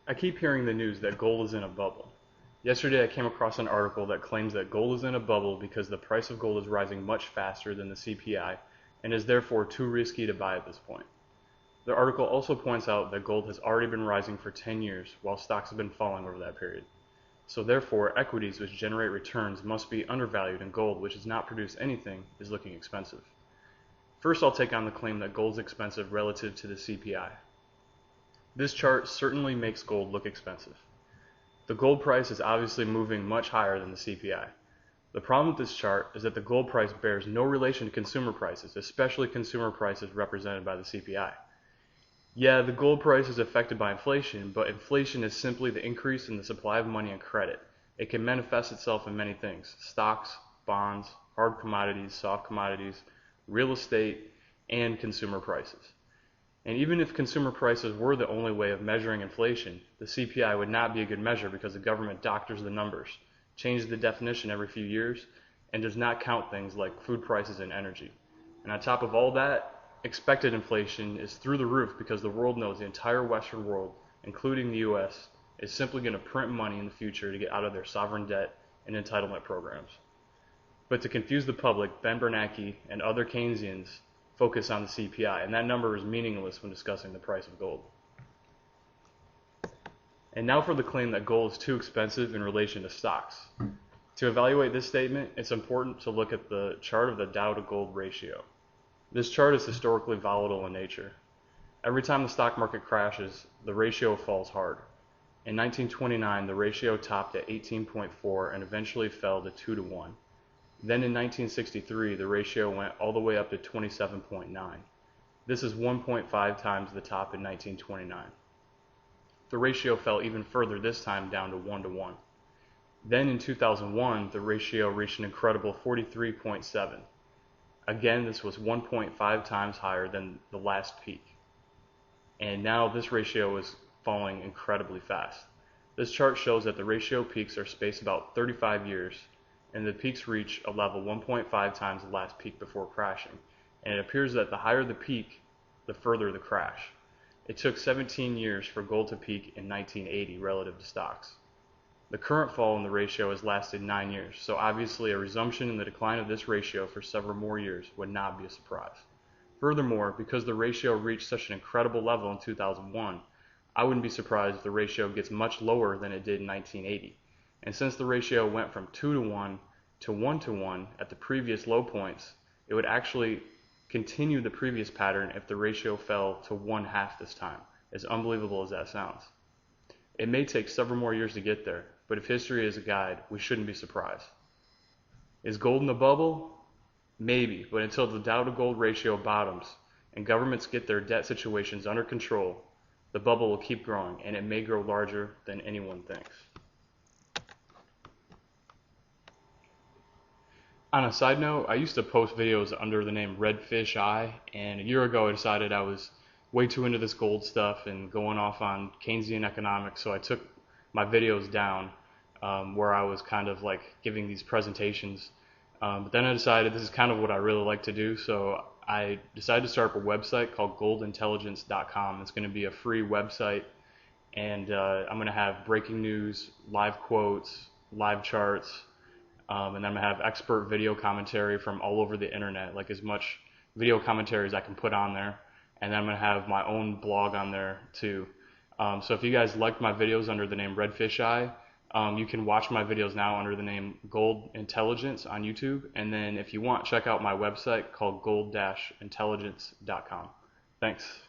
I keep hearing the news that gold is in a bubble. Yesterday I came across an article that claims that gold is in a bubble because the price of gold is rising much faster than the CPI and is therefore too risky to buy at this point. The article also points out that gold has already been rising for 10 years while stocks have been falling over that period. So therefore, equities which generate returns must be undervalued and gold, which has not produced anything, is looking expensive. First, I'll take on the claim that gold is expensive relative to the CPI. This chart certainly makes gold look expensive. The gold price is obviously moving much higher than the CPI. The problem with this chart is that the gold price bears no relation to consumer prices, especially consumer prices represented by the CPI. Yeah, the gold price is affected by inflation, but inflation is simply the increase in the supply of money and credit. It can manifest itself in many things: stocks, bonds, hard commodities, soft commodities, real estate, and consumer prices. And even if consumer prices were the only way of measuring inflation, the CPI would not be a good measure because the government doctors the numbers, changes the definition every few years, and does not count things like food prices and energy. And on top of all that, expected inflation is through the roof because the world knows the entire Western world, including the US, is simply going to print money in the future to get out of their sovereign debt and entitlement programs. But to confuse the public, Bernanke and other Keynesians focus on the CPI, and that number is meaningless when discussing the price of gold. And now for the claim that gold is too expensive in relation to stocks. To evaluate this statement, it's important to look at the chart of the Dow to gold ratio. This chart is historically volatile in nature. Every time the stock market crashes, the ratio falls hard. In 1929, the ratio topped at 18.4 and eventually fell to 2 to 1. Then in 1963, the ratio went all the way up to 27.9. This is 1.5 times the top in 1929. The ratio fell even further this time, down to 1 to 1. Then in 2001, the ratio reached an incredible 43.7. Again, this was 1.5 times higher than the last peak. And now this ratio is falling incredibly fast. This chart shows that the ratio peaks are spaced about 35 years, and the peaks reach a level 1.5 times the last peak before crashing. And it appears that the higher the peak, the further the crash. It took 17 years for gold to peak in 1980 relative to stocks. The current fall in the ratio has lasted 9 years, so obviously a resumption in the decline of this ratio for several more years would not be a surprise. Furthermore, because the ratio reached such an incredible level in 2001, I wouldn't be surprised if the ratio gets much lower than it did in 1980. And since the ratio went from 2 to 1 to 1 to 1 at the previous low points, it would actually continue the previous pattern if the ratio fell to 1/2 this time, as unbelievable as that sounds. It may take several more years to get there, but if history is a guide, we shouldn't be surprised. Is gold in a bubble? Maybe, but until the Dow to gold ratio bottoms and governments get their debt situations under control, the bubble will keep growing, and it may grow larger than anyone thinks. On a side note, I used to post videos under the name Redfish Eye, and a year ago I decided I was way too into this gold stuff and going off on Keynesian economics, so I took my videos down where I was kind of like giving these presentations. But then I decided this is kind of what I really like to do, so I decided to start up a website called goldintelligence.com. It's going to be a free website, and I'm going to have breaking news, live quotes, live charts, and then I'm going to have expert video commentary from all over the internet, like as much video commentary as I can put on there. And then I'm going to have my own blog on there too. So if you guys liked my videos under the name Redfish Eye, you can watch my videos now under the name Gold Intelligence on YouTube. And then if you want, check out my website called gold-intelligence.com. Thanks.